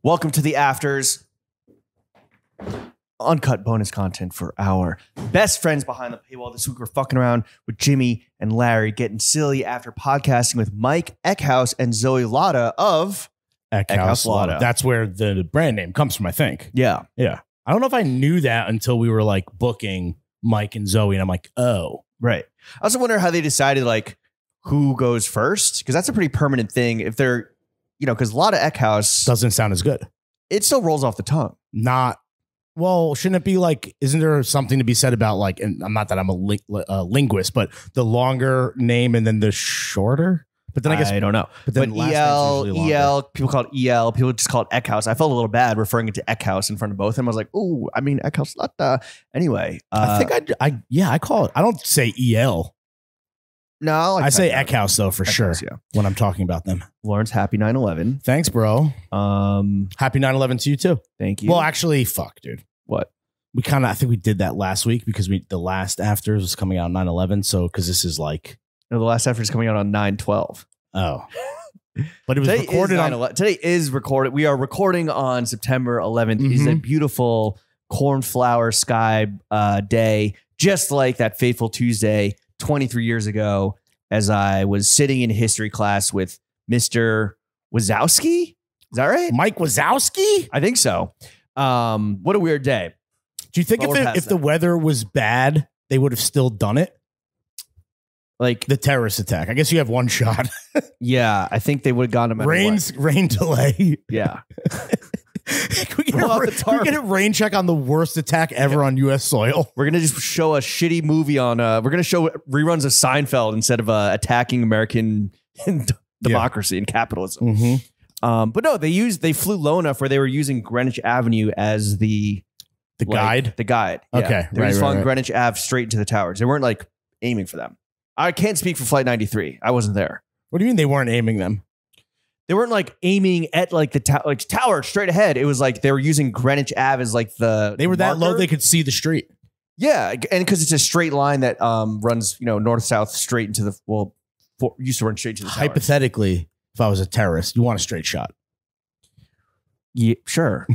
Welcome to the afters. Uncut bonus content for our best friends behind the paywall. This week we're fucking around with Jimmy and Larry, getting silly after podcasting with Mike Eckhouse and Zoe Lotta of Eckhouse Lotta. That's where the brand name comes from, I think. Yeah. Yeah. I don't know if I knew that until we were like booking Mike and Zoe, and I'm like, oh. Right. I also wonder how they decided like who goes first, because that's a pretty permanent thing. If they're, you know, because Lotta Eckhouse Doesn't sound as good. it still rolls off the tongue. Well, shouldn't it be like, isn't there something to be said about like, and I'm not that I'm a linguist, but the longer name and then the shorter? But then I guess I don't know. But But then last name's usually longer. people call it EL. People just call it Eckhouse. I felt a little bad referring it to Eckhouse in front of both of them. I was like, ooh, I mean Eckhouse Lotta. Anyway, I think I call it. I don't say EL. no, I say Eckhouse though for sure Yeah. when I'm talking about them. Lawrence, happy 9/11. Thanks, bro. Happy 9/11 to you too. Thank you. Well, actually, fuck, dude. What? We kind of, I think we did that last week because the last afters was coming out on 9/11. So, because this is like, No, the last effort is coming out on 9/12. oh, but it was Today recorded is on. 9/11. Today is recorded. We are recording on September 11th. It is a beautiful cornflower sky day, just like that fateful Tuesday 23 years ago, as I was sitting in history class with Mr. Wazowski. Is that right? Mike Wazowski? I think so. What a weird day. Do you think Well, we're past if the that. weather was bad, they would have still done it? Like, The terrorist attack. I guess you have one shot. yeah, I think they would have gone to Rain delay. Yeah. Can we Pull out the can we get a rain check on the worst attack ever on U.S. soil? We're going to just show a shitty movie on, we're going to show reruns of Seinfeld instead of attacking American democracy and capitalism. Mm-hmm. But no, they flew low enough where they were using Greenwich Avenue as the guide? The guide. Yeah. Okay. They were just Right, following right. Greenwich Ave straight into the towers. They weren't like aiming for them. I can't speak for Flight 93. I wasn't there. What do you mean they weren't aiming them? They weren't like aiming at like the tower straight ahead. It was like they were using Greenwich Ave as like the They were that low marker. they could see the street. Yeah, and because it's a straight line that runs, north south straight into the used to run straight to the towers. Hypothetically, if I was a terrorist, you want a straight shot. Yeah, sure.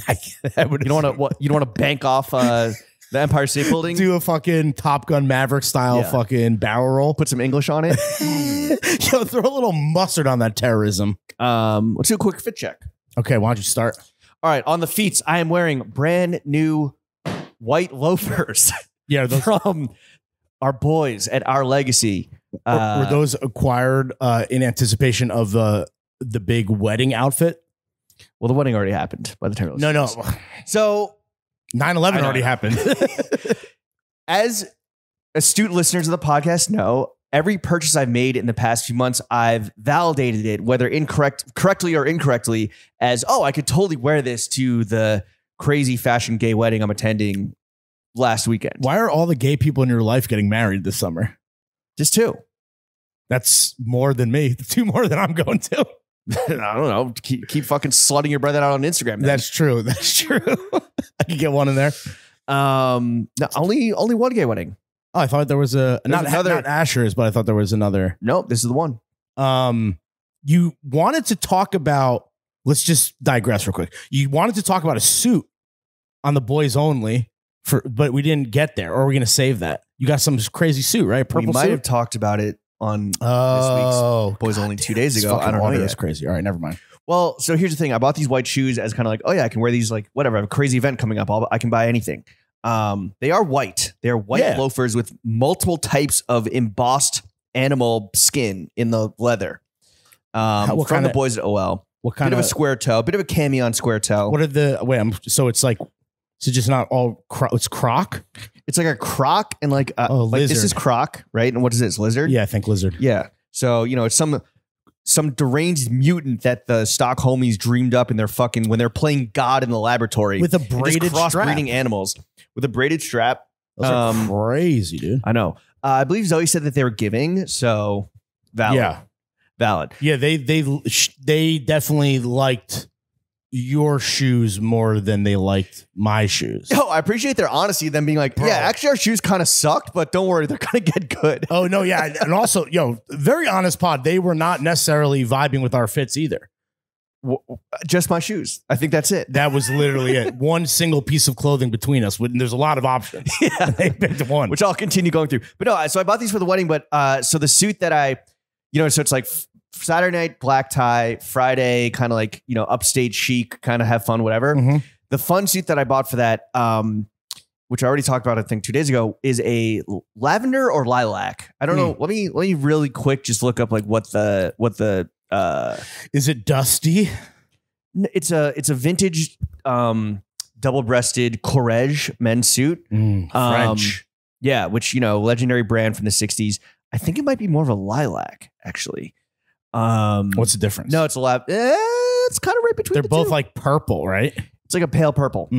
You don't want to bank off the Empire State Building. Do a fucking Top Gun Maverick style fucking barrel roll. Put some English on it. Yo, throw a little mustard on that terrorism. Let's do a quick fit check. Okay, why don't you start? All right, on the feet, I am wearing brand new white loafers. Yeah, those, from our boys at Our Legacy. were those acquired in anticipation of the big wedding outfit? Well, the wedding already happened by the time it was. No. So 9/11 already happened. As astute listeners of the podcast know, every purchase I've made in the past few months, I've validated it, whether correctly or incorrectly, as, oh, I could totally wear this to the crazy fashion gay wedding I'm attending last weekend. Why are all the gay people in your life getting married this summer? Just two. That's more than me. 2 more than I'm going to. I don't know. Keep fucking slutting your brother out on Instagram. Then. That's true. That's true. I could get one in there. No, only one gay wedding. Oh, I thought there was not Asher's, but I thought there was another. Nope, this is the one. You wanted to talk about, let's just digress real quick. You wanted to talk about a suit on the boys only, but we didn't get there. Or are we going to save that? You got some crazy suit, right? Purple We might suit? have talked about it on this week's Boys Only 2 days ago. I don't know. That's crazy. All right, never mind. Well, so here's the thing. I bought these white shoes as kind of like, oh yeah, I can wear these like whatever. I have a crazy event coming up. I can buy anything. They are white. They're white loafers with multiple types of embossed animal skin in the leather. From the boys at OL. What kind of a square toe, bit of a cami on square toe. What are the so it's like, so just not all it's croc? It's like a croc and like this is croc, right? And what is this? Lizard? Yeah, I think lizard. Yeah. So, it's some deranged mutant that the Stockholmies dreamed up in their fucking when they're playing God in the laboratory with a braided crossbreeding animals with a braided strap. Those are crazy, dude. I know. I believe Zoe said that they were giving, so valid. Yeah, valid. Yeah, they definitely liked your shoes more than they liked my shoes. Oh, I appreciate their honesty. Them being like, Bro. yeah, actually our shoes kind of sucked, but don't worry, they're gonna get good. Oh no, yeah, and also, very honest pod. They were not necessarily vibing with our fits either. Just my shoes. I think that's it. That was literally it. One single piece of clothing between us. There's a lot of options. Yeah. They picked one. Which I'll continue going through. But no, so I bought these for the wedding. But so the suit that so it's like Saturday night, black tie, Friday, kind of like, upstate chic, kind of have fun, whatever. Mm-hmm. The fun suit that I bought for that, which I already talked about, I think 2 days ago, is a lavender or lilac. I don't know. Let me really quick just look up like what the is it dusty? It's a vintage double-breasted Courrèges men's suit. French. Yeah, which, legendary brand from the 60s. I think it might be more of a lilac, actually. What's the difference? No, it's a it's kind of right between. They're the both two. like purple, right? It's like a pale purple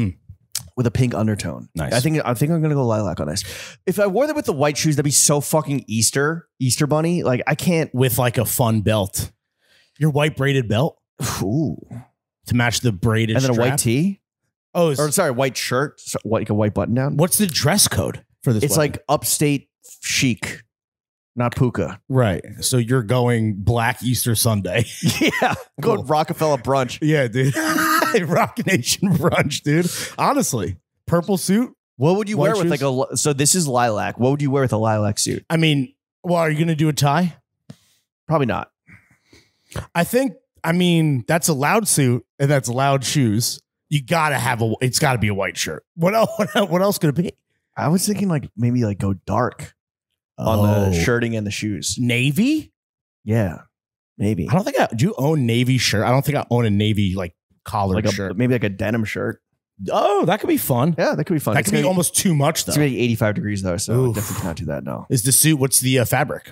with a pink undertone. Nice. I think I'm gonna go lilac on this. If I wore them with the white shoes, that'd be so fucking Easter bunny. Like I can't with like a fun belt. Your white braided belt. Ooh. To match the braided and then strap. a white tee. Oh, or sorry, white shirt, like a white button down. What's the dress code for this? It's wedding? like upstate chic, not puka. Right. So you're going Black Easter Sunday. Yeah, Cool. going Rockefeller brunch. Yeah, dude. Rock Nation brunch, dude. Honestly, purple suit. What would you wear shoes? with like so this is lilac. What would you wear with a lilac suit? I mean, well, are you going to do a tie? Probably not. I mean, that's a loud suit and that's loud shoes. You got to have it's got to be a white shirt. What else could it be? I was thinking like maybe like go dark on the shirting and the shoes. Navy? Yeah, maybe. I don't think do you own Navy shirt? I don't think I own a Navy like collared shirt. Maybe like a denim shirt. Oh, that could be fun. Yeah, that could be fun. That could be almost too much though. It's gonna be 85 degrees though, so Oof. definitely cannot do that. No. Is the suit? What's the fabric?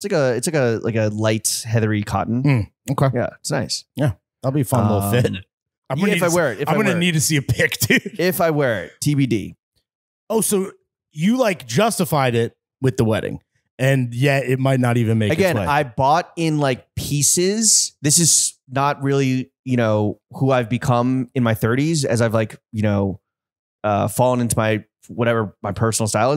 It's like a light heathery cotton. Okay. Yeah, it's nice. Yeah, that'll be a fun little fit. I'm if I wear it, I'm gonna need to see a pic, dude. If I wear it, TBD. Oh, so you like justified it with the wedding, and yet it might not even make Again, its way. I bought in like pieces. This is not really, who I've become in my 30s as I've like, fallen into my whatever my personal style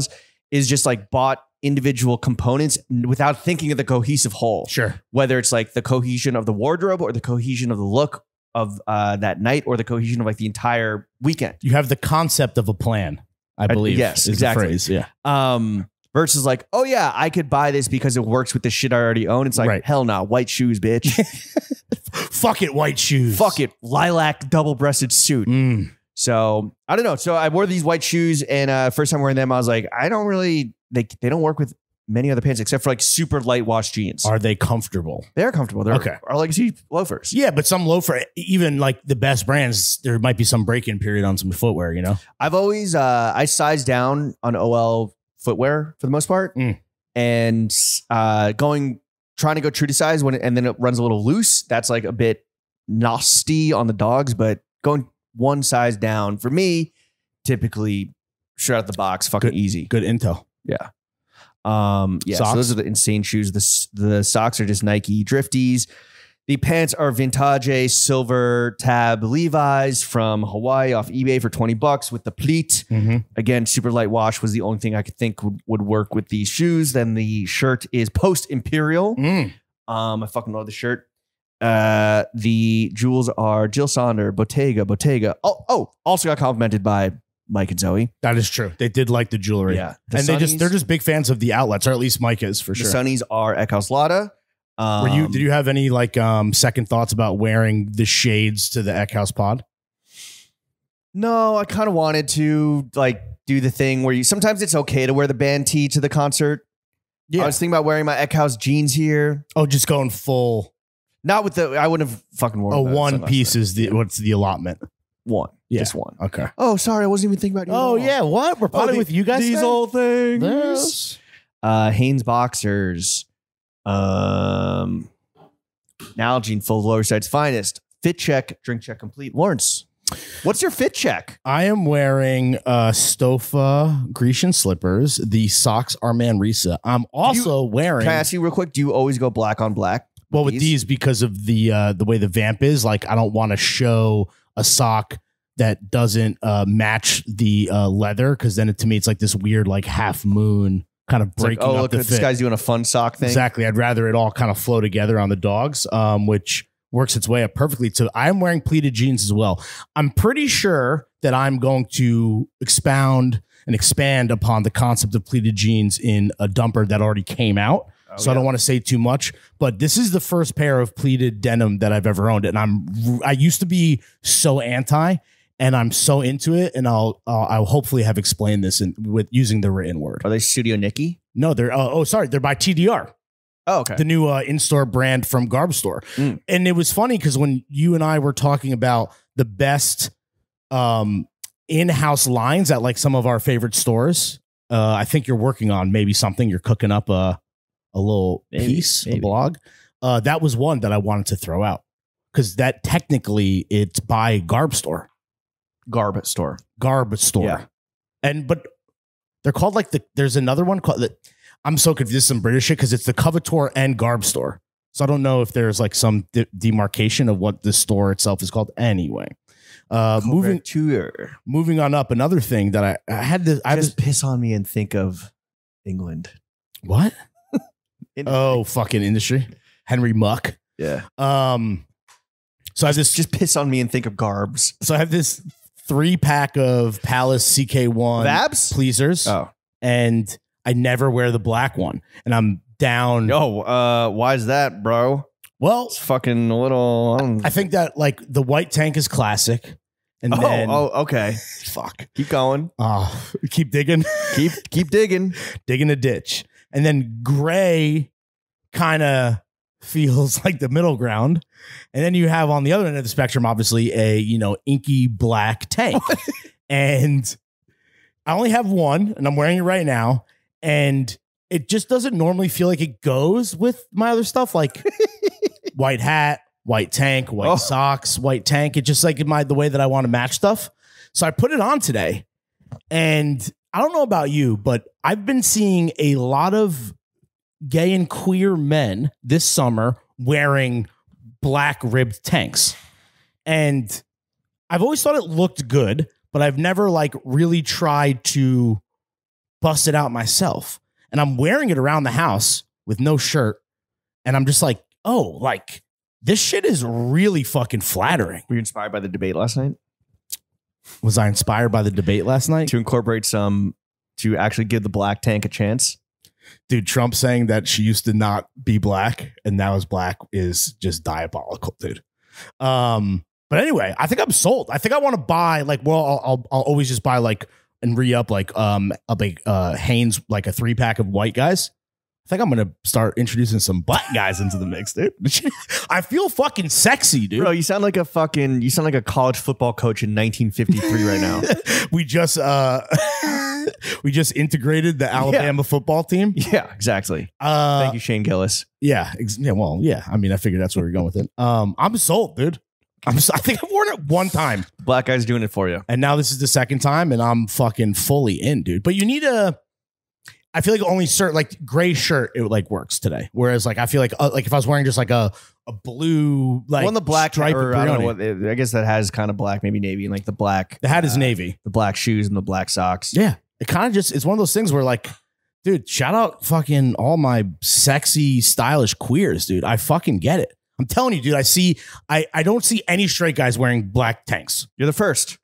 is just like bought individual components without thinking of the cohesive whole. Sure. Whether it's like the cohesion of the wardrobe or the cohesion of the look of that night or the cohesion of like the entire weekend. You have the concept of a plan, I believe. Yes, is exactly. The phrase. Yeah. Versus like, oh yeah, I could buy this because it works with the shit I already own. It's like, hell no, white shoes, bitch. Fuck it, white shoes. Fuck it, lilac double-breasted suit. So I don't know. So I wore these white shoes, and first time wearing them, I was like, I don't really. They don't work with many other pants except for like super light wash jeans. Are they comfortable? They're comfortable. They're okay. Our legacy loafers. Yeah, but some loafer, even like the best brands, there might be some break-in period on some footwear. I've always I size down on OL footwear for the most part, and trying to go true to size and then it runs a little loose. That's like a bit nasty on the dogs, but going one size down for me, typically straight out the box, fucking easy. Good intel. Yeah. Yeah. Socks? So those are the insane shoes. The socks are just Nike Drifties. The pants are Vintage silver tab Levi's from Hawaii off eBay for $20 with the pleat. Again, super light wash was the only thing I could think would work with these shoes. Then the shirt is Post Imperial. I fucking love the shirt. The jewels are Jill Sonder, Bottega. Oh, also got complimented by Mike and Zoe. That is true. They did like the jewelry. Yeah. And they're just big fans of the outlets, or at least Mike is for sure. The Sunnies are Eckhouse Lada. Did you have any like second thoughts about wearing the shades to the Eckhouse pod? No, I kind of wanted to like do the thing where sometimes it's okay to wear the band tee to the concert. Yeah. I was thinking about wearing my Eckhouse jeans here. Oh, just going full. Not with I wouldn't have fucking worn. Oh, one piece is what's the allotment? One. Yeah. Just one. Okay. Oh, sorry. I wasn't even thinking about you. Oh, yeah. What? We're potting with you guys? These old things. Yes. Hanes boxers. Nalgene full of lower side's finest. Fit check, drink check complete. Lawrence, what's your fit check? I am wearing Stofa Grecian slippers. The socks are Manresa. I'm also wearing. Can I ask you real quick? Do you always go black on black? Well, with these because of the way the vamp is, like I don't want to show a sock that doesn't match the leather, because then to me it's like this weird like half moon kind of breaking up look, the this fit. guy's doing a fun sock thing. Exactly. I'd rather it all kind of flow together on the dogs, which works its way up perfectly to I'm wearing pleated jeans as well. I'm pretty sure that I'm going to expound and expand upon the concept of pleated jeans in a dumper that already came out. I don't want to say too much, but this is the first pair of pleated denim that I've ever owned. And I used to be so anti, and I'm so into it. And I'll hopefully have explained this with using the written word. Are they Studio Nikki? No, they're, they're by TDR. Oh, okay. The new in-store brand from Garb Store. And it was funny because when you and I were talking about the best in-house lines at like some of our favorite stores, I think you're working on maybe something. You're cooking up a little piece, a blog. That was one that I wanted to throw out because that technically it's by Garb Store. Garb Store. Yeah. But they're called like there's another one called I'm so confused, some British shit, because it's the Covetor and Garb Store. So I don't know if there's like some demarcation of what the store itself is called. Anyway, moving on up, another thing that I had this. I just piss on me and think of England. What? Oh, fucking industry. Henry Muck. Yeah. So I have this. Just piss on me and think of Garbs. So I have this 3-pack of Palace CK1 Vabs pleasers. Oh, and I never wear the black one, and I'm down. Why is that, bro? Well, it's fucking a little. I think that like the white tank is classic, and then okay, fuck, keep going. Keep digging, keep digging, digging a ditch, and then gray kind of feels like the middle ground, and then you have on the other end of the spectrum, obviously a inky black tank, and I only have one, and I'm wearing it right now. And it just doesn't normally feel like it goes with my other stuff, like white hat, white tank, white socks, white tank. It's just like the way that I want to match stuff. So I put it on today. And I don't know about you, but I've been seeing a lot of gay and queer men this summer wearing black ribbed tanks. And I've always thought it looked good, but I've never like really tried to bust it out myself. And I'm wearing it around the house with no shirt. And I'm just like, oh, like this shit is really fucking flattering. Were you inspired by the debate last night? Was I inspired by the debate last night? To incorporate to actually give the black tank a chance? Dude, Trump saying that she used to not be black and now is black is just diabolical, dude. But anyway, I think I'm sold. I think I want to buy I'll always just buy and re-up a big Hanes, like a 3-pack of white guys. I think I'm going to start introducing some black guys into the mix, dude. I feel fucking sexy, dude. Bro, you sound like a college football coach in 1953 right now. we just integrated the Alabama football team. Yeah, exactly. Thank you, Shane Gillis. Yeah. Yeah. I mean, I figured that's where we're going with it. I'm sold, dude. I think I've worn it one time. Black guy's doing it for you. And now this is the second time, and I'm fucking fully in, dude. But you need I feel like only gray shirt, it works today. Whereas I feel like if I was wearing just a blue, on the black stripe, or I don't know what, I guess that has kind of black, maybe navy, and the black. The hat is navy. The black shoes and the black socks. Yeah. It kind of it's one of those things where dude, shout out fucking all my sexy, stylish queers, dude. I fucking get it. I'm telling you, dude, I don't see any straight guys wearing black tanks. You're the first.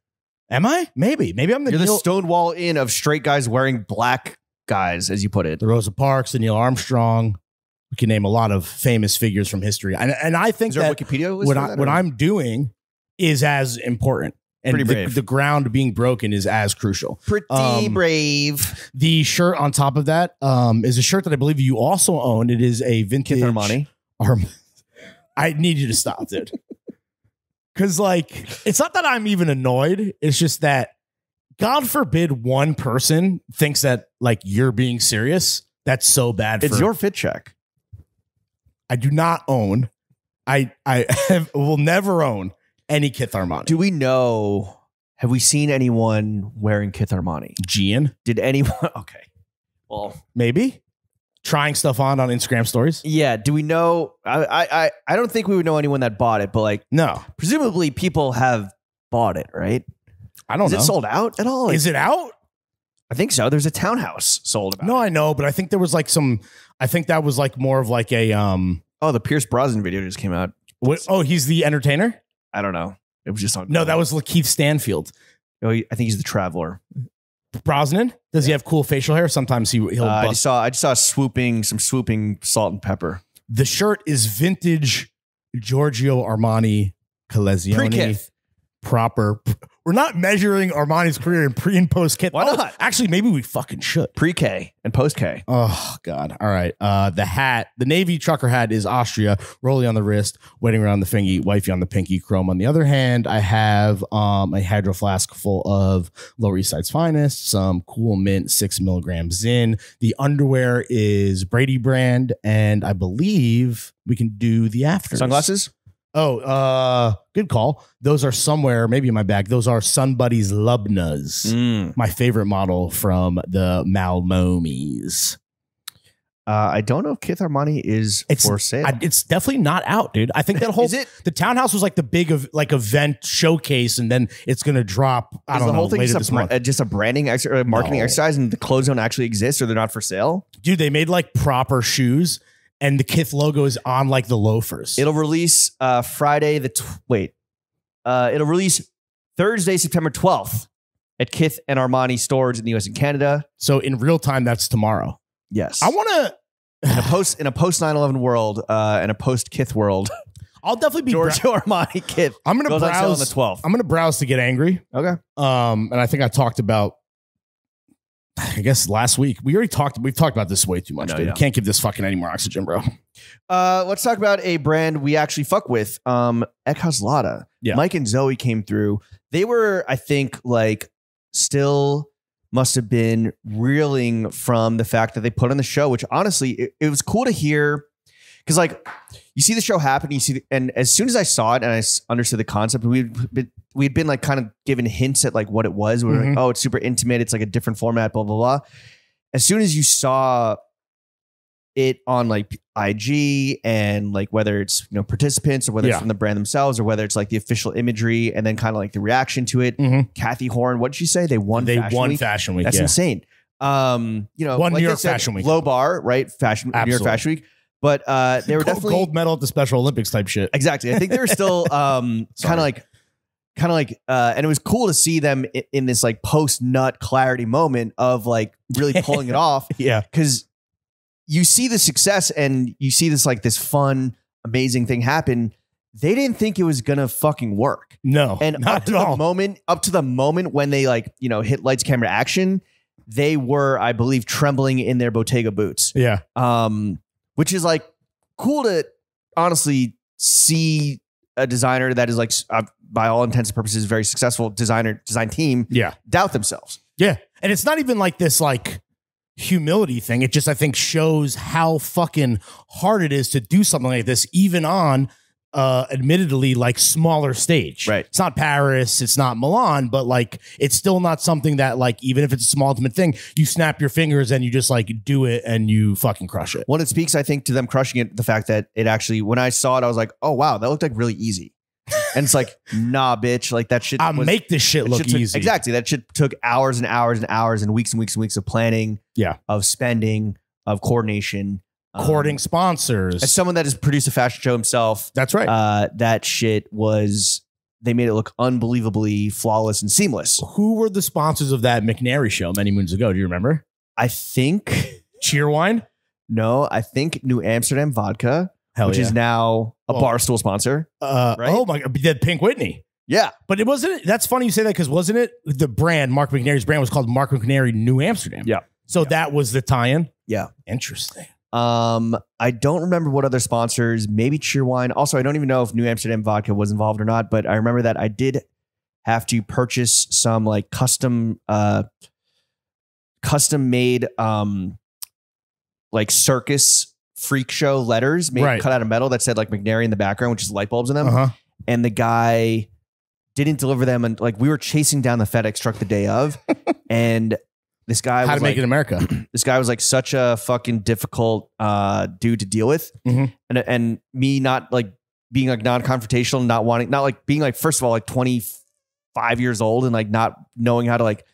Am I? Maybe I'm You're the Stonewall Inn of straight guys wearing black guys, as you put it. The Rosa Parks, the Neil Armstrong. We can name a lot of famous figures from history. And I think that Wikipedia what I'm doing is as important. And the ground being broken is as crucial. Pretty brave. The shirt on top of that is a shirt that I believe you also own. It is a vintage Armani. I need you to stop, dude. Because it's not that I'm even annoyed. It's just that God forbid one person thinks that you're being serious. That's so bad. It's your fit check. I do not own. I will never own any Kith Armani. Do we know? Have we seen anyone wearing Kith Armani? Gian? Did anyone? Okay. Well, maybe trying stuff on Instagram stories. Yeah. Do we know? I don't think we would know anyone that bought it, but no. Presumably people have bought it, right? I don't know. Is it sold out at all? Is it out? I think so. There's a townhouse sold about. No, I know, but I think there was I think that was more of a Oh, the Pierce Brosnan video just came out. What? Oh, he's the entertainer? I don't know. It was just on. No, that was Lakeith Stanfield. Oh, I think he's the traveler. Brosnan? Does he have cool facial hair? Sometimes he'll bust. I just saw some swooping salt and pepper. The shirt is vintage Giorgio Armani Collezione. Pre-Kith. Proper. We're not measuring Armani's career in pre and post Kith. Why not? Actually, maybe we fucking should. Pre-K and post-K. Oh, God. All right. The hat, the navy trucker hat is Austria, rolly on the wrist, wedding around the fingy, wifey on the pinky, chrome. On the other hand, I have a hydro flask full of Lower East Side's finest, some cool mint, 6 milligrams in. The underwear is Brady brand, and I believe we can do the afters. Sunglasses? Oh, good call. Those are somewhere, maybe in my bag. Those are Sun Buddies Lubnas, my favorite model from the Malmomies. I don't know if Kith Armani is for sale. It's definitely not out, dude. I think that whole the townhouse was like the big event showcase, and then it's gonna drop. I don't know. The whole thing just a branding marketing exercise, and the clothes don't actually exist, or they're not for sale. Dude, they made like proper shoes. And the Kith logo is on like the loafers. It'll release Friday it'll release Thursday, September 12th at Kith and Armani stores in the US and Canada. So in real time, that's tomorrow. Yes. I want to in a post 9/11 world and a post Kith world. I'll definitely be Giorgio Armani Kith. I'm gonna browse on the 12th. I'm gonna browse to get angry. Okay. And I think I talked about, I guess last week we've talked about this way too much. Dude. Yeah. Can't give this fucking any more oxygen, bro. Let's talk about a brand we actually fuck with. Eckhaus Lada. Yeah. Mike and Zoe came through. They were, I think, like still must have been reeling from the fact that they put on the show, which honestly, it was cool to hear. Because like you see the show happen, and as soon as I saw it and I understood the concept, we'd been like kind of given hints at like what it was. We were like, oh, it's super intimate. It's like a different format, blah, blah, blah. As soon as you saw it on like IG and like whether it's, participants or whether it's from the brand themselves or whether it's like the official imagery and then kind of like the reaction to it. Kathy Horn, what did she say? They won Fashion Week. That's insane. One like New York Fashion Week. Low bar, right? New York Fashion Week. But they were definitely gold medal at the Special Olympics type shit. Exactly. I think they were still kind of like, and it was cool to see them in this like post nut clarity moment of like really pulling it off. Yeah. Because you see the success and you see this like this fun, amazing thing happen. They didn't think it was gonna fucking work. No, and up to the moment when they like, hit lights, camera, action, they were, I believe, trembling in their Bottega boots. Yeah. Which is like cool to honestly see a designer that is like, by all intents and purposes, very successful design team. Yeah. Doubt themselves. Yeah. And it's not even like this like humility thing. It just, I think, shows how fucking hard it is to do something like this, even on admittedly like smaller stage. Right. It's not Paris, it's not Milan, but like it's still not something that like, even if it's a small intimate thing, you snap your fingers and you just like do it and you fucking crush it. Well, it speaks, I think, to them crushing it, the fact that it actually, when I saw it, I was like, oh wow, that looked like really easy. And it's like, nah, bitch, like that shit. Make this shit look easy. Exactly. That shit took hours and hours and hours and weeks and weeks and weeks of planning. Yeah. Of spending, of coordination. Courting sponsors. As someone that has produced a fashion show himself. That's right. That shit they made it look unbelievably flawless and seamless. Who were the sponsors of that McNary show many moons ago? Do you remember? I think. Cheerwine? No, I think New Amsterdam Vodka, which is now a Barstool sponsor. Right? Oh my God. Did Pink Whitney. Yeah. But it wasn't, that's funny you say that because wasn't it the brand, Mark McNary's brand was called Mark McNary New Amsterdam? Yeah. So that was the tie-in? Yeah. Interesting. I don't remember what other sponsors, maybe Cheerwine. Also, I don't even know if New Amsterdam Vodka was involved or not, but I remember that I did have to purchase some like custom made, like circus freak show letters cut out of metal that said like McNary in the background, which is light bulbs in them. And the guy didn't deliver them. And like we were chasing down the FedEx truck the day of, and this guy How was to Make It in America. This guy was like such a fucking difficult dude to deal with. And me not like being like non-confrontational, not like being like, first of all, like 25 years old and like not knowing how to like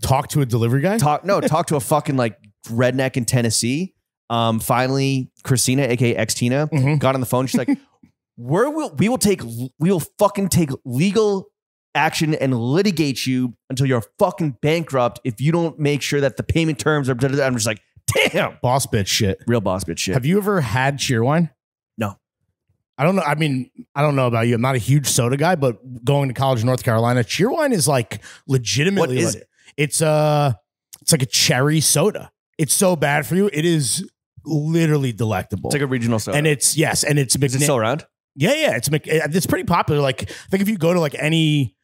talk to a delivery guy. Talk to a fucking like redneck in Tennessee. Finally, Christina, aka X Tina, got on the phone. She's like, we will fucking take legal action and litigate you until you're fucking bankrupt if you don't make sure that the payment terms are. I'm just like, damn, boss bitch shit. Real boss bitch shit. Have you ever had Cheerwine? No. I don't know. I mean, I don't know about you. I'm not a huge soda guy, but going to college in North Carolina, Cheerwine is like legitimately. What is it? It's like a cherry soda. It's so bad for you. It is literally delectable. It's like a regional soda. And it's is it still around? Yeah. It's pretty popular. Like, I think if you go to like any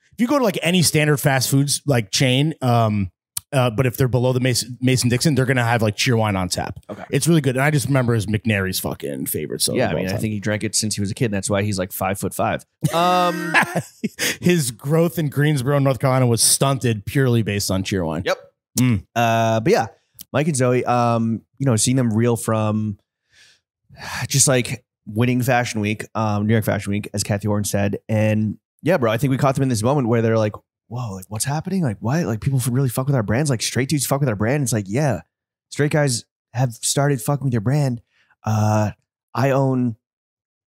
standard fast foods like chain, but if they're below the Mason-Dixon, they're gonna have like Cheerwine on tap. Okay, it's really good. And I just remember as McNary's fucking favorite soda. Yeah, I mean, I think he drank it since he was a kid, and that's why he's like 5'5". His growth in Greensboro, North Carolina, was stunted purely based on Cheerwine. Yep. But yeah, Mike and Zoe, seeing them reel from just like winning Fashion Week, New York Fashion Week, as Kathy Orton said, and yeah, bro, I think we caught them in this moment where they're like, whoa, like what's happening? Like why? Like people really fuck with our brands. Like straight dudes fuck with our brand. It's like, yeah, straight guys have started fucking with your brand. I own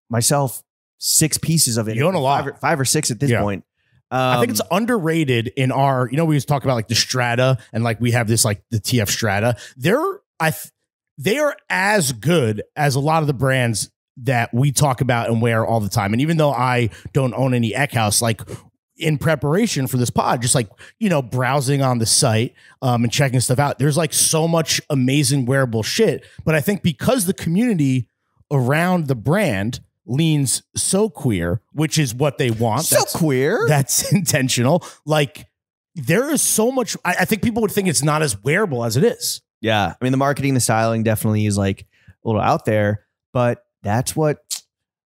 myself 6 pieces of it. You own a lot. 5 or 6 at this point. I think it's underrated in our, we used to talk about like the Strata and like we have this like the TF Strata. They are as good as a lot of the brands that we talk about and wear all the time. And even though I don't own any Eckhouse, like in preparation for this pod, just like, browsing on the site and checking stuff out, there's like so much amazing wearable shit. But I think because the community around the brand leans so queer, which is what they want. That's intentional. Like there is so much. I think people would think it's not as wearable as it is. Yeah. I mean, the marketing, the styling definitely is like a little out there, but that's what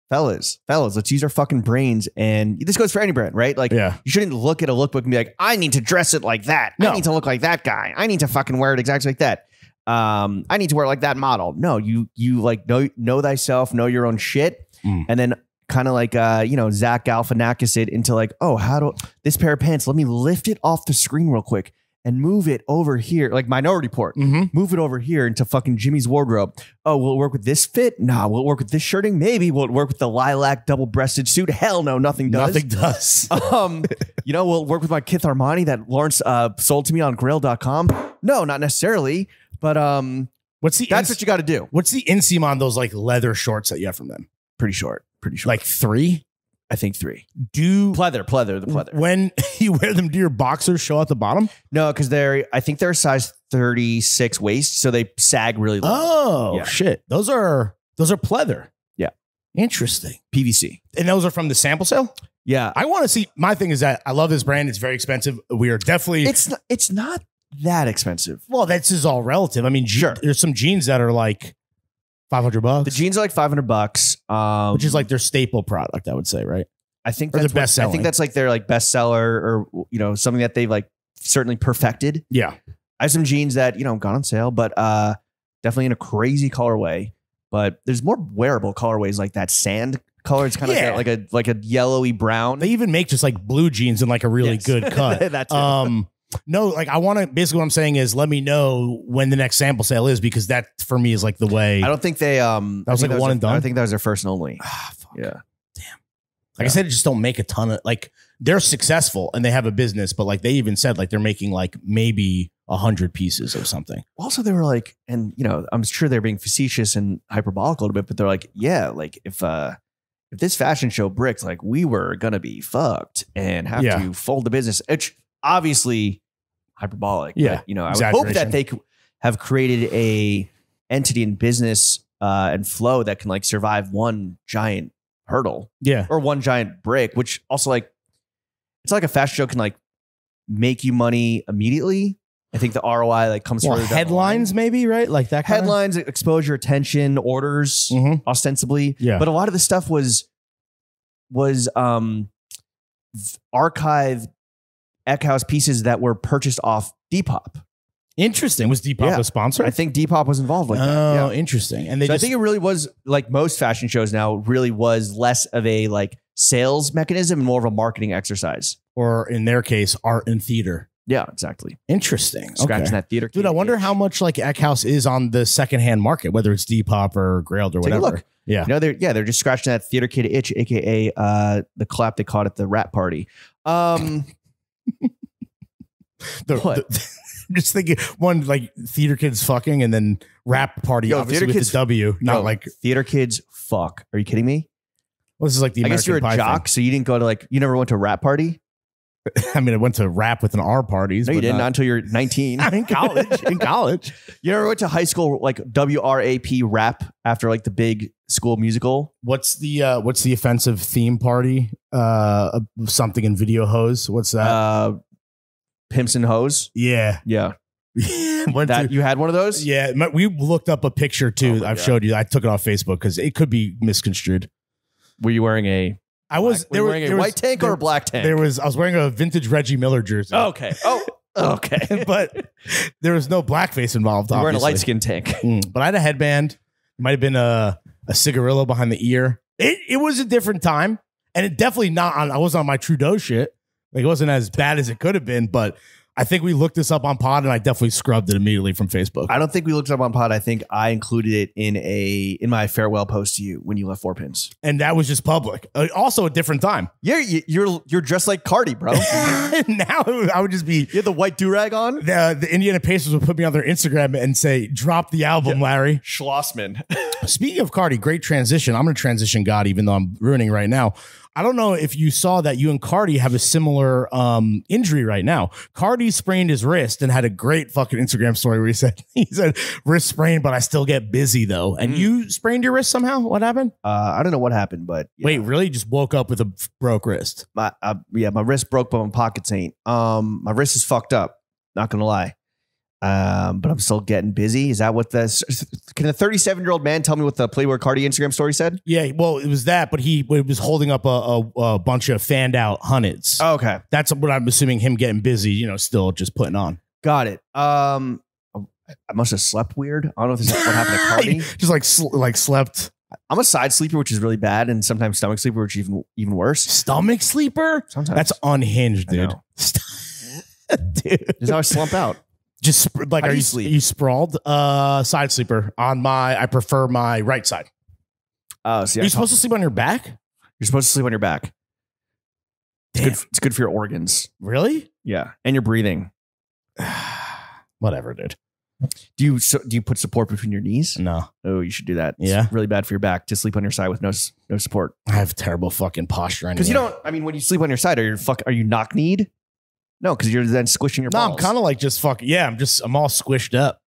fellas, let's use our fucking brains. And this goes for any brand, right? Like, you shouldn't look at a lookbook and be like, I need to dress it like that. No. I need to look like that guy. I need to fucking wear it exactly like that. I need to wear it like that model. No, you like know thyself, know your own shit. And then kind of like, Zach Galifianakis it into like, oh, how do this pair of pants, let me lift it off the screen real quick and move it over here, like Minority Report. Move it over here into fucking Jimmy's wardrobe. Oh, will it work with this fit? Nah. Will it work with this shirting? Maybe. Will it work with the lilac double-breasted suit? Hell no, nothing does. Nothing does. Will it work with my Kith Armani that Lawrence sold to me on Grail.com? No, not necessarily. But that's what you got to do. What's the inseam on those like leather shorts that you have from them? Pretty short. Like 3? I think 3. Do the pleather. When you wear them, do your boxers show at the bottom? No, because I think they're a size 36 waist, so they sag really low. Oh shit. Those are pleather. Yeah. Interesting. PVC. And those are from the sample sale? Yeah. I want to see. My thing is that I love this brand. It's very expensive. We are definitely it's not that expensive. Well, that's is all relative. I mean, sure. There's some jeans that are like $500. The jeans are like $500, which is like their staple product, I would say, right? I think that's the best selling. I think that's like their like bestseller, or something that they've like certainly perfected. Yeah, I have some jeans that gone on sale, but definitely in a crazy colorway. But there's more wearable colorways like that sand color. It's kind of like a yellowy brown. They even make just like blue jeans in like a really good cut. That's no, like I want to. Basically, what I'm saying is, let me know when the next sample sale is, because that for me is like the way. I don't think they. That was like a one and done. I think that was their first and only. Fuck. Yeah. Damn. Like I said, just don't make a ton of like. They're successful and they have a business, but like they even said like they're making like maybe 100 pieces of something. Also, they were like, and I'm sure they're being facetious and hyperbolic a little bit, but they're like, yeah, like if this fashion show bricked, like we were gonna be fucked and have to fold the business. Which obviously. Hyperbolic. Yeah. But, I would hope that they have created a entity in business and flow that can like survive one giant hurdle. Yeah. Or one giant break, which also like, it's like a fashion show can like make you money immediately. I think the ROI like comes from headlines, maybe, right? Like that kind headlines, exposure, attention, orders, ostensibly. Yeah. But a lot of the stuff was archived Eckhouse pieces that were purchased off Depop. Interesting. Was Depop a sponsor? I think Depop was involved like that. Oh, interesting. And I think it really was like most fashion shows now really was less of a like sales mechanism and more of a marketing exercise. Or in their case, art and theater. Yeah, exactly. Interesting. Scratching Okay. that theater kid Dude, I wonder itch. how much like Eckhouse is on the secondhand market, whether it's Depop or Grailed or Take a whatever. look. Yeah. You know, they're just scratching that theater kid itch, aka the clap they caught at the rap party. I'm just thinking one like theater kids fucking and then rap party. Yo, obviously theater with kids, the W, not like theater kids fuck. Are you kidding me? well, this is like the I American guess you're a Pie jock, so you didn't go to like you never went to a rap party. thing. I mean, I went to rap with an R parties. No, you but didn't. Not not until you're 19. in college. In college. You never went to high school like WRAP rap after like the big school musical. What's the offensive theme party? Something in Video Hose. What's that? Pimps and Hoes. Yeah. Yeah. Went That to- you had one of those? yeah, we looked up a picture too. Oh my I've God. showed you. I took it off Facebook because it could be misconstrued. Were you wearing a I was were you wearing a white tank or a black tank? I was wearing a vintage Reggie Miller jersey. Okay. Oh, okay. But there was no blackface involved. You're wearing a obviously. light skin tank. But I had a headband. It might have been a cigarillo behind the ear. It was a different time, and it definitely not on. I wasn't on my Trudeau shit. Like it wasn't as bad as it could have been, but I think we looked this up on Pod, and I definitely scrubbed it immediately from Facebook. I don't think we looked it up on Pod. I think I included it in my farewell post to you when you left Four Pins. And that was just public. Also a different time. Yeah, you're dressed like Cardi, bro. Now I would just be. You had the white do-rag on? The Indiana Pacers would put me on their Instagram and say, "Drop the album, Larry." Schlossman. Speaking of Cardi, great transition. I'm going to transition God, even though I'm ruining right now. I don't know if you saw that you and Cardi have a similar injury right now. Cardi sprained his wrist and had a great fucking Instagram story where he said wrist sprained, but I still get busy though. And you sprained your wrist somehow? What happened? I don't know what happened, but yeah. Wait, really? Just woke up with a broke wrist? my wrist broke, but my pockets ain't. My wrist is fucked up. Not gonna lie. But I'm still getting busy. Is that what can a 37-year-old man tell me what the Playboy Cardi Instagram story said? Yeah, well, it was that, but he was holding up a bunch of fanned out hunnits. Oh, okay, That's what I'm assuming him getting busy, still just putting on. got it. I must have slept weird. I don't know if this is what happened to Cardi. Just like slept. I'm a side sleeper, which is really bad, and sometimes stomach sleeper, which is even worse. Stomach sleeper? Sometimes That's unhinged, I dude. know. Dude. This is how I slump out. Just like, How do are you you sleep? Are you sprawled? Side sleeper. I prefer my right side. Oh, see, Are you supposed to sleep on your back? You're supposed to sleep on your back. Damn. It's good for your organs. Really? Yeah, and your breathing. Whatever, dude. Do you put support between your knees? No. Oh, you should do that. Yeah? It's really bad for your back to sleep on your side with no support. I have terrible fucking posture. Because you don't. I mean, when you sleep on your side, are you knock kneed? No, because you're then squishing your No, balls. I'm kind of like just fucking. Yeah, I'm all squished up.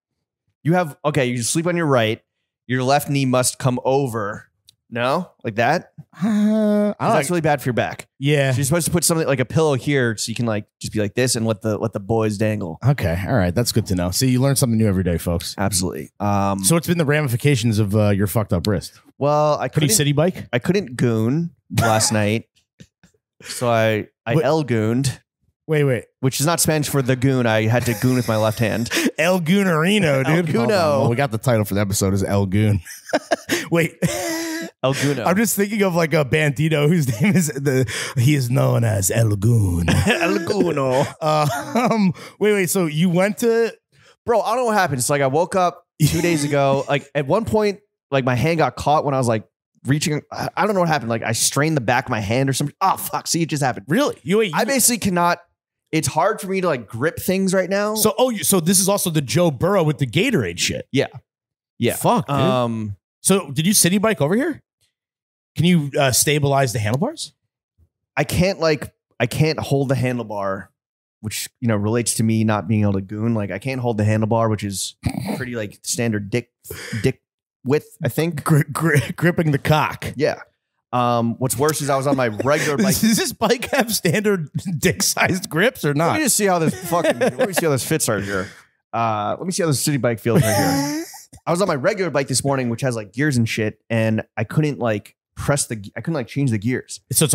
You have you sleep on your right. Your left knee must come over. No, like that. That's really bad for your back. Yeah. So you're supposed to put something like a pillow here, so you can like just be like this and let the boys dangle. Okay. All right. That's good to know. See, you learn something new every day, folks. Absolutely. So it's been the ramifications of your fucked up wrist. Well, I Could he couldn't. city bike? I couldn't goon last night, so I el gooned, Wait. which is not Spanish for the goon. I had to goon with my left hand. El Goonerino, dude. El Goono. Hold on. Well, we got the title for the episode is El Goon. Wait. El Goono. I'm just thinking of like a bandito whose name he is known as El Goon. El Goono. Wait. So you went to Bro, I don't know what happened. It's like I woke up 2 days ago. Like at one point, like my hand got caught when I was like reaching. I don't know what happened. Like I strained the back of my hand or something. Oh fuck! See, it just happened. really? I basically cannot. It's hard for me to like grip things right now. So so this is also the Joe Burrow with the Gatorade shit. Yeah. Fuck, dude. So did you city bike over here? Can you stabilize the handlebars? I can't hold the handlebar, which relates to me not being able to goon. Like I can't hold the handlebar, which is pretty like standard dick width, I think. Gripping the cock. Yeah. What's worse is I was on my regular bike. Does this bike have standard dick-sized grips or Let not? me just see how this let me see how this fits right here. Let me see how this city bike feels right here. I was on my regular bike this morning, which has like gears and shit, and I couldn't like I couldn't like change the gears. So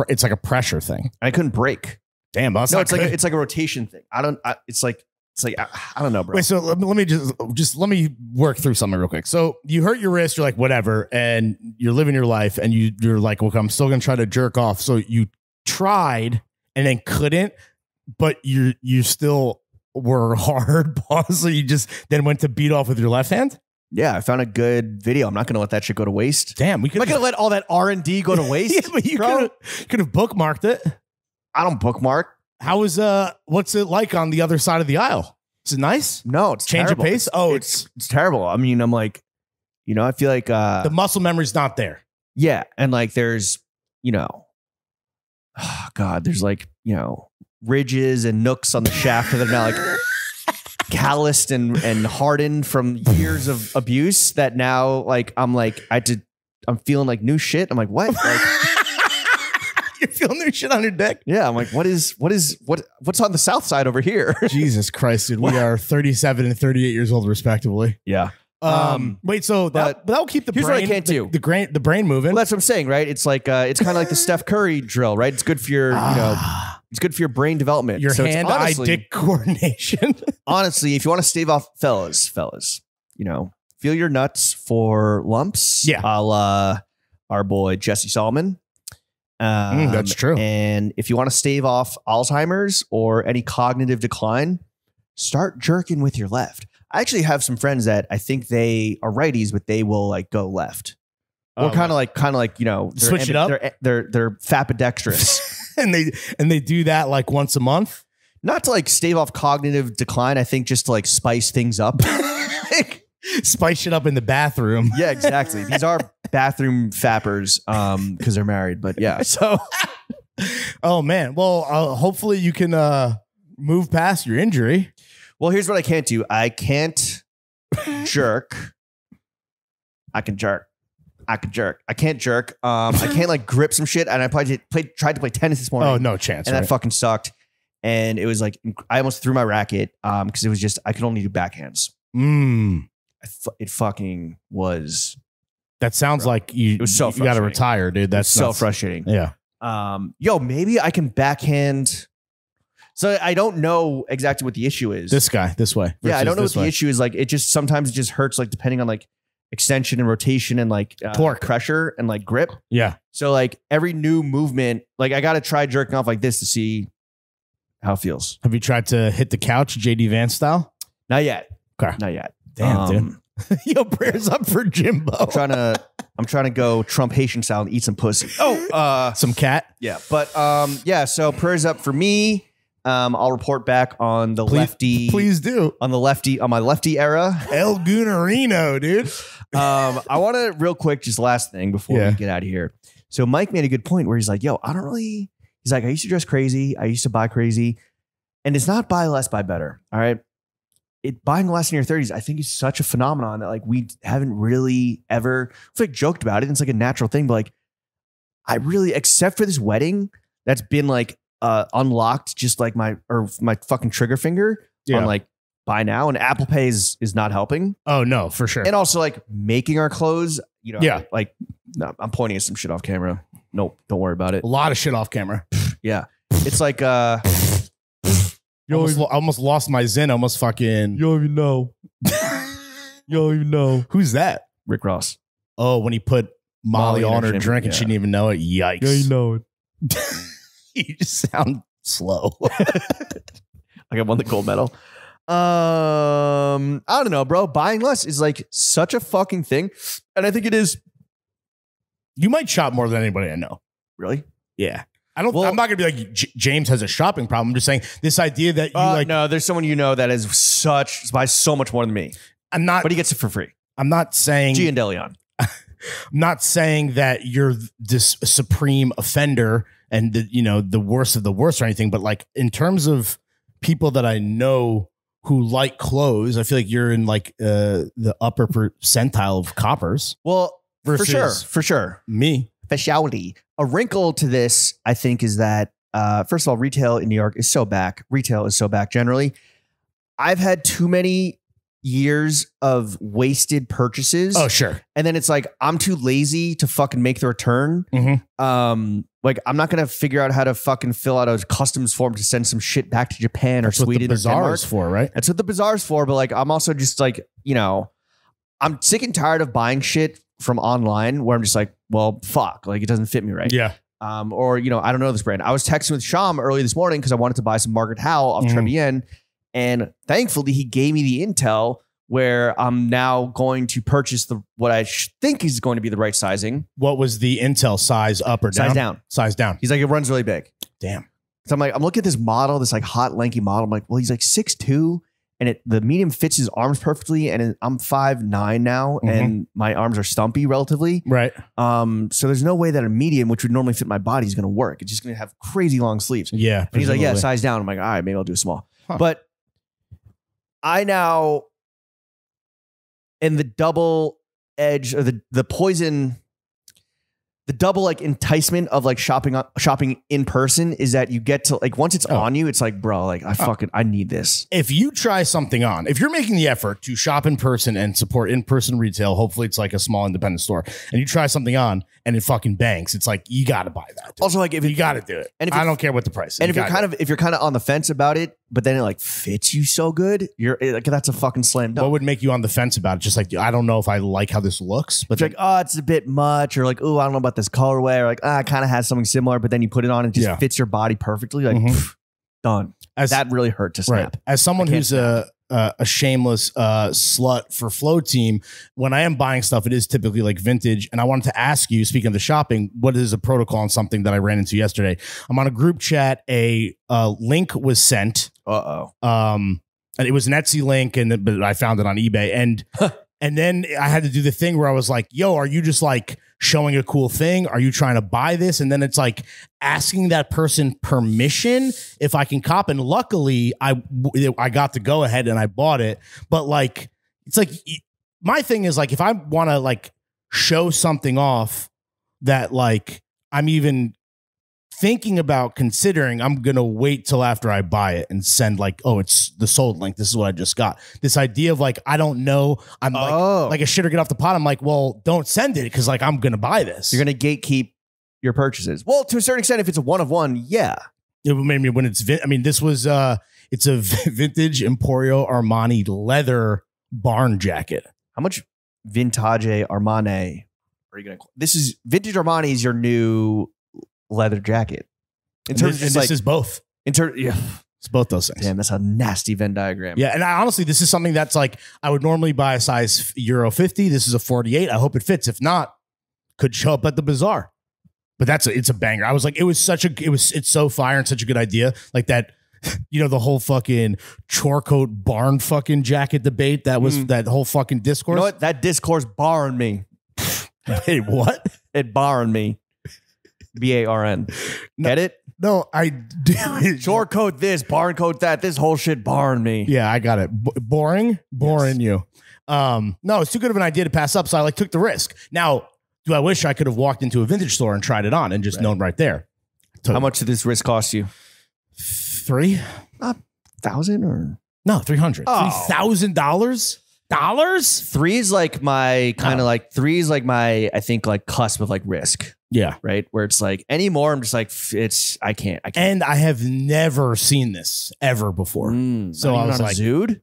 it's like a pressure thing. I couldn't brake. Damn, that's No, not it's good. like it's like a rotation thing. I don't know, bro. Wait, so let me work through something real quick. So you hurt your wrist, you're like, whatever, and you're living your life, and you're like, well, I'm still gonna try to jerk off. So you tried and then couldn't. but you still were hard, so you just then went to beat off with your left hand. Yeah, I found a good video. I'm not going to let that shit go to waste. Damn, we I'm not going to let all that R&D go to waste. Yeah, but you could have bookmarked it. I don't bookmark. How is what's it like on the other side of the aisle? Is it nice? No, it's change terrible. of pace. It's terrible. I mean, I'm like, you know, I feel like the muscle memory's not there. Yeah, and like there's, you know, oh God, there's like, you know, ridges and nooks on the shaft that are now like calloused and hardened from years of abuse that now like I'm feeling like new shit. I'm like, what? Like, you're feeling new shit on your dick? Yeah, I'm like, what's on the south side over here? Jesus Christ, dude. We are 37 and 38 years old respectively. Yeah. Wait, so that'll keep the here's brain, what I can't do. The brain moving. Well, that's what I'm saying, right? It's like it's kind of like the Steph Curry drill, right? It's good for your, you know, it's good for your brain development. Your so hand-eye dick coordination. Honestly, if you want to stave off fellas, you know, feel your nuts for lumps. Yeah, a la our boy Jesse Solomon. That's true. And if you want to stave off Alzheimer's or any cognitive decline, start jerking with your left. I actually have some friends that I think they are righties, but they will like go left. Or kind of like, you know, switch it up. They're fapidextrous. and they do that like once a month. Not to like stave off cognitive decline. I think just to like spice things up. Spice it up in the bathroom. Yeah, exactly. These are bathroom fappers because they're married. But yeah, so. Oh, man. Well, hopefully you can move past your injury. Well, here's what I can't do. I can't jerk. I can jerk. I can't jerk. I can't like grip some shit. And I tried to play tennis this morning. Oh, no chance. And that fucking sucked. And it was like, I almost threw my racket because it was just, I could only do backhands. It fucking was. That sounds like it was so you got to retire, dude. That's so frustrating. Yeah. Yo, maybe I can backhand. So I don't know exactly what the issue is. This way. Yeah, I don't know what the issue is. Like, it just sometimes it just hurts, like depending on like extension and rotation and like torque, pressure and like grip. Yeah. So like every new movement, like I got to try jerking off like this to see how it feels. Have you tried to hit the couch, JD Vance style? Not yet. Okay. Not yet. Damn, dude. Yo, prayers up for Jimbo. I'm trying to go Trump Haitian style and eat some pussy. Oh, some cat. Yeah, but yeah. So prayers up for me. I'll report back on the lefty. Please do. On my lefty era. El Gunarino, dude. I want to real quick, just last thing before we get out of here. So Mike made a good point where he's like, yo, he's like, I used to dress crazy. I used to buy crazy. And it's not buy less, buy better. All right. Buying less in your 30s, I think is such a phenomenon that like we haven't really ever like joked about it. It's like a natural thing, but like I really, except for this wedding that's been like unlocked, just like my fucking trigger finger on like buy now, and Apple Pay is not helping. Oh no, for sure. And also like making our clothes, you know, yeah, like no, I'm pointing at some shit off camera. Nope, don't worry about it. A lot of shit off camera. Yeah, it's like I almost lost my zen. Almost fucking. You don't even know. You don't even know. Who's that? Rick Ross. Oh, when he put Molly on her drink and she didn't even know it. Yikes. Yeah, you know it. You just sound slow. I won the gold medal. I don't know, bro. Buying less is like such a fucking thing. And I think it is. You might shop more than anybody I know. Really? Yeah. I'm not going to be like, James has a shopping problem. I'm just saying this idea that you like. No, there's someone you know that is buys so much more than me. But he gets it for free. I'm not saying. G and DeLeon. I'm not saying that you're this supreme offender and the worst of the worst or anything. But like in terms of people that I know who like clothes, I feel like you're in like the upper percentile of coppers. Well, for sure. Me. Specialty. A wrinkle to this, I think, is that first of all, retail in New York is so back. Retail is so back generally. I've had too many years of wasted purchases. Oh, sure. And then it's like, I'm too lazy to fucking make the return. Mm-hmm. Like, I'm not going to figure out how to fucking fill out a customs form to send some shit back to Japan or Sweden or Denmark. That's what the bazaar is for, right? That's what the bazaar is for. But like, I'm also just like, I'm sick and tired of buying shit from online where I'm just like, well, fuck, like it doesn't fit me right. Yeah. or, you know, I don't know this brand. I was texting with Sham early this morning because I wanted to buy some Margaret Howell off Trebienne. And thankfully, he gave me the intel where I'm now going to purchase what I think is going to be the right sizing. What was the intel size, up or down? Size down. Size down. He's like, it runs really big. Damn. So I'm like, I'm looking at this model, this like hot, lanky model. I'm like, well, he's like 6'2", and the medium fits his arms perfectly. And I'm 5'9" now, and my arms are stumpy relatively. Right. So there's no way that a medium, which would normally fit my body, is going to work. It's just going to have crazy long sleeves. Yeah. And he's like, yeah, size down. I'm like, all right, maybe I'll do a small. But I now, in the double edge, or the poison, the double like enticement of like shopping in person is that you get to like, once it's on you, it's like, bro, like I need this. If you try something on, if you're making the effort to shop in person and support in-person retail, hopefully it's like a small independent store, and you try something on and it fucking bangs, it's like, you got to buy that. Dude. Also, like, if you got to do it. And I don't care what the price is. And if you're kind of on the fence about it, but then it like fits you so good, like, that's a fucking slam dunk. What would make you on the fence about it? Just like, I don't know if I like how this looks, but it's like, oh, it's a bit much, or like, oh, I don't know about this colorway, or like, it kind of has something similar, but then you put it on and it just fits your body perfectly. Like, done. That really hurt to snap. Right. As someone who's a shameless slut for Flow Team, when I am buying stuff, it is typically like vintage. And I wanted to ask you, speaking of the shopping, what is a protocol on something that I ran into yesterday? I'm on a group chat. A link was sent. And it was an Etsy link, but I found it on eBay. And then I had to do the thing where I was like, yo, are you just like showing a cool thing? Are you trying to buy this? And then it's like asking that person permission if I can cop. And luckily I got to go ahead and I bought it. But like, it's like, my thing is like, if I want to like show something off that like I'm even thinking about considering, I'm going to wait till after I buy it and send like, oh, it's the sold link. This is what I just got. This idea of like, I don't know. I'm like a shitter get off the pot. I'm like, well, don't send it because like, I'm going to buy this. You're going to gatekeep your purchases. Well, to a certain extent, if it's a one of one, yeah. It made me when it's, I mean, this was, it's a vintage Emporio Armani leather barn jacket. How much Vintage Armani are you going to, this is Vintage Armani is your new leather jacket. In terms of this is both. Yeah. It's both those things. Damn, that's a nasty Venn diagram. Yeah, and honestly, this is something that's like, I would normally buy a size Euro 50. This is a 48. I hope it fits. If not, could show up at the bazaar. But it's a banger. I was like, it's so fire and such a good idea. Like that, you know, the whole fucking chore coat barn fucking jacket debate. That was that whole fucking discourse. You know what? That discourse barred me. Wait, what? It barred me. BARN. Get it? No, I do. Short coat this, barn coat that. This whole shit barred me. Yeah, I got it. Boring you. No, it's too good of an idea to pass up, so I like took the risk. Now, do I wish I could have walked into a vintage store and tried it on and just known right there? How much did this risk cost you? $3,000 or no $300. $3,000. Three is like my kind of like I think like cusp of like risk. Yeah. Right. Where it's like anymore, I'm just like, I can't. And I have never seen this ever before. So I was like, Zood?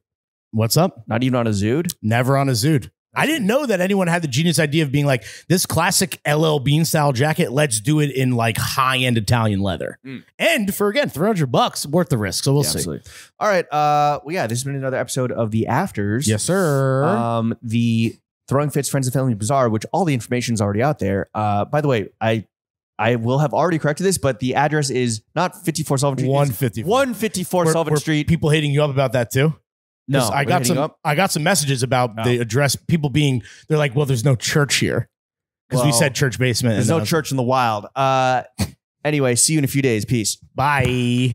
What's up? Not even on a Zood? Never on a Zood. I didn't know that anyone had the genius idea of being like, this classic LL Bean style jacket, let's do it in like high-end Italian leather. And for, again, $300, worth the risk. So we'll see. Absolutely. All right. Well, yeah, this has been another episode of The Afters. Yes, sir. The Throwing Fits Friends and Family Bazaar, which all the information is already out there. By the way, I will have already corrected this, but the address is not 54 Sullivan Street. 154 Sullivan Street. People hitting you up about that too? No, I got some messages about the address. People they're like, well, there's no church here because we said church basement. There's no church in the wild. Anyway, see you in a few days. Peace. Bye.